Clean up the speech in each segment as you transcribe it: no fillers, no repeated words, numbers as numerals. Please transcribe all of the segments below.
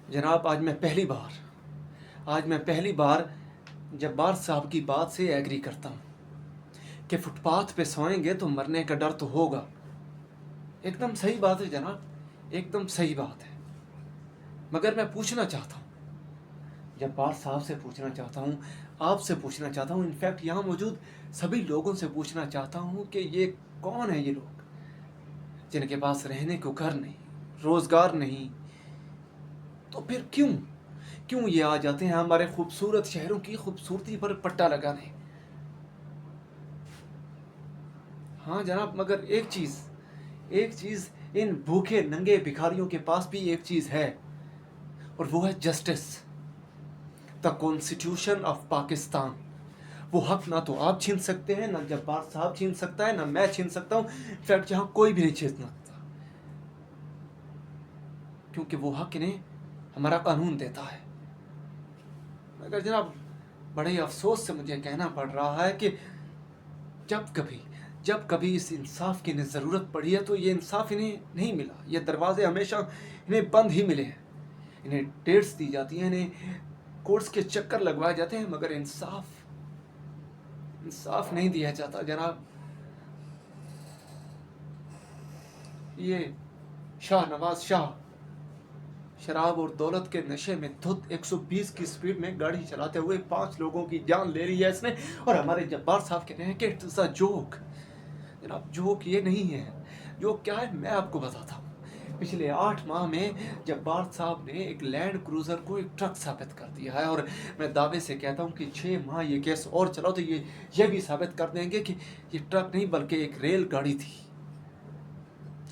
جناب آج میں پہلی بار جبار صاحب کی بات سے ایگری کرتا ہوں کہ فٹ پاتھ پہ سوئیں گے تو مرنے کا ڈر تو ہوگا. ایک دم صحیح بات ہے جناب, ایک دم صحیح بات ہے. مگر میں پوچھنا چاہتا ہوں, جبار صاحب سے پوچھنا چاہتا ہوں, آپ سے پوچھنا چاہتا ہوں, انفیکٹ یہاں موجود سبھی لوگوں سے پوچھنا چاہتا ہوں کہ یہ کون ہیں یہ لوگ جن کے پاس رہنے کو گھر نہیں, روزگار نہیں, تو پھر کیوں یہ آ جاتے ہیں ہمارے خوبصورت شہروں کی خوبصورتی پر پٹا لگانے. ہاں جناب, مگر ایک چیز ان بھوکے ننگے بھکاریوں کے پاس بھی ایک چیز ہے, اور وہ ہے justice, the constitution of Pakistan. وہ حق نہ تو آپ چھین سکتے ہیں, نہ جبار صاحب چھین سکتا ہے, نہ میں چھین سکتا ہوں, انفیکٹ یہاں کوئی بھی نہیں چھین سکتا, کیونکہ وہ حق انہیں ہمارا قانون دیتا ہے. مگر جناب بڑے افسوس سے مجھے کہنا پڑ رہا ہے کہ جب کبھی اس انصاف کی انہیں ضرورت پڑی ہے تو یہ انصاف انہیں نہیں ملا. یہ دروازے ہمیشہ انہیں بند ہی ملے ہیں. انہیں ڈیٹس دی جاتی ہیں, انہیں کورٹس کے چکر لگوائے جاتے ہیں, مگر انصاف نہیں دیا جاتا جناب. یہ شاہ نواز شاہ شراب اور دولت کے نشے میں دھت 120 کی سپیڈ میں گاڑی چلاتے ہوئے 5 لوگوں کی جان لے لی ہے اس نے, اور ہمارے جبار صاحب کہہ رہے ہیں کہ اٹس اے جوک. جناب جوک یہ نہیں ہے. جوک کیا ہے میں آپ کو بتاتا ہوں. پچھلے 8 ماہ میں جبار صاحب نے ایک لینڈ کروزر کو ایک ٹرک ثابت کر دیا ہے, اور میں دعوے سے کہتا ہوں کہ 6 ماہ یہ کیس اور چلاؤ تو یہ بھی ثابت کر دیں گے کہ یہ ٹرک نہیں بلکہ ایک ریل گاڑی تھی.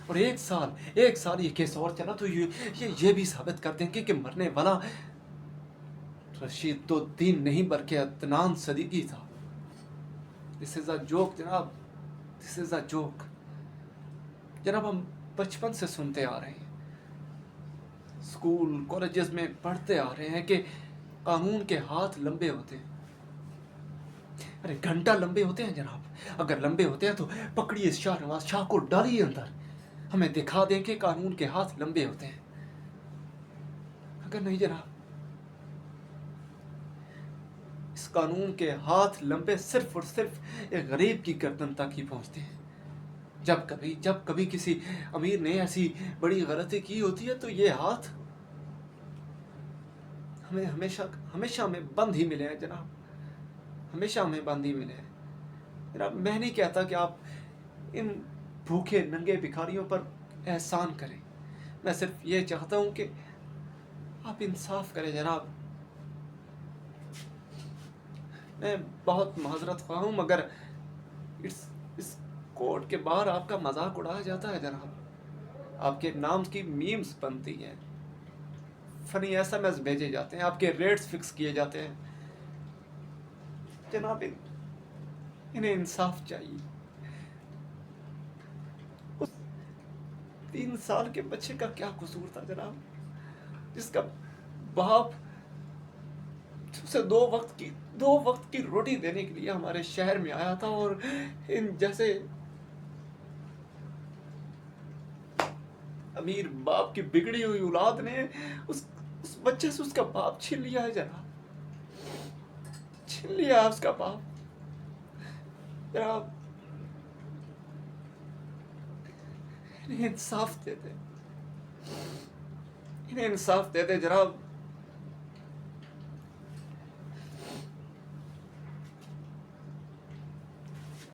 اور ایک سال یہ کیس اور چلا تو یہ بھی ثابت کر دیں گے کہ مرنے والا رشید الدین نہیں بلکہ عدنان صدیقی تھا. دس از اے جوک جناب, دس از اے جوک. جناب ہم بچپن سے سنتے آ رہے ہیں, اسکول کالجز میں پڑھتے آ رہے ہیں کہ قانون کے ہاتھ لمبے ہوتے ہیں. ارے گھنٹہ لمبے ہوتے ہیں جناب. اگر لمبے ہوتے ہیں تو پکڑیے شاہ نواز شاہ کو, ڈالیے اندر, ہمیں دکھا دیں کہ قانون کے ہاتھ لمبے ہوتے ہیں. اگر نہیں جناب, اس قانون کے ہاتھ لمبے صرف اور صرف ایک غریب کی گردن تک ہی پہنچتے ہیں. جب کبھی کسی امیر نے ایسی بڑی غلطی کی ہوتی ہے تو یہ ہاتھ ہمیں ہمیشہ ہمیں بند ہی ملے ہیں جناب, ہمیشہ ہمیں بند ہی ملے ہیں. جناب میں نہیں کہتا کہ آپ ان بھوکے ننگے بھکاریوں پر احسان کریں, میں صرف یہ چاہتا ہوں کہ آپ انصاف کریں جناب. میں بہت معذرت خواہ ہوں, مگر اس کورٹ کے باہر آپ کا مذاق اڑایا جاتا ہے جناب. آپ کے نام کی میمز بنتی ہیں, فنی ایس ایم ایس بھیجے جاتے ہیں, آپ کے ریٹس فکس کیے جاتے ہیں. جناب انہیں انصاف چاہیے. اس 3 سال کے بچے کا کیا قصور تھا جناب, جس کا باپ اسے 2 وقت کی روٹی دینے کے لیے ہمارے شہر میں آیا تھا, اور ان جیسے امیر باپ کی بگڑی ہوئی اولاد نے اس بچے سے اس کا باپ چھین لیا ہے جناب, چھین لیا اس کا باپ. جناب انہیں انصاف دے دے, انہیں انصاف دے دے جناب.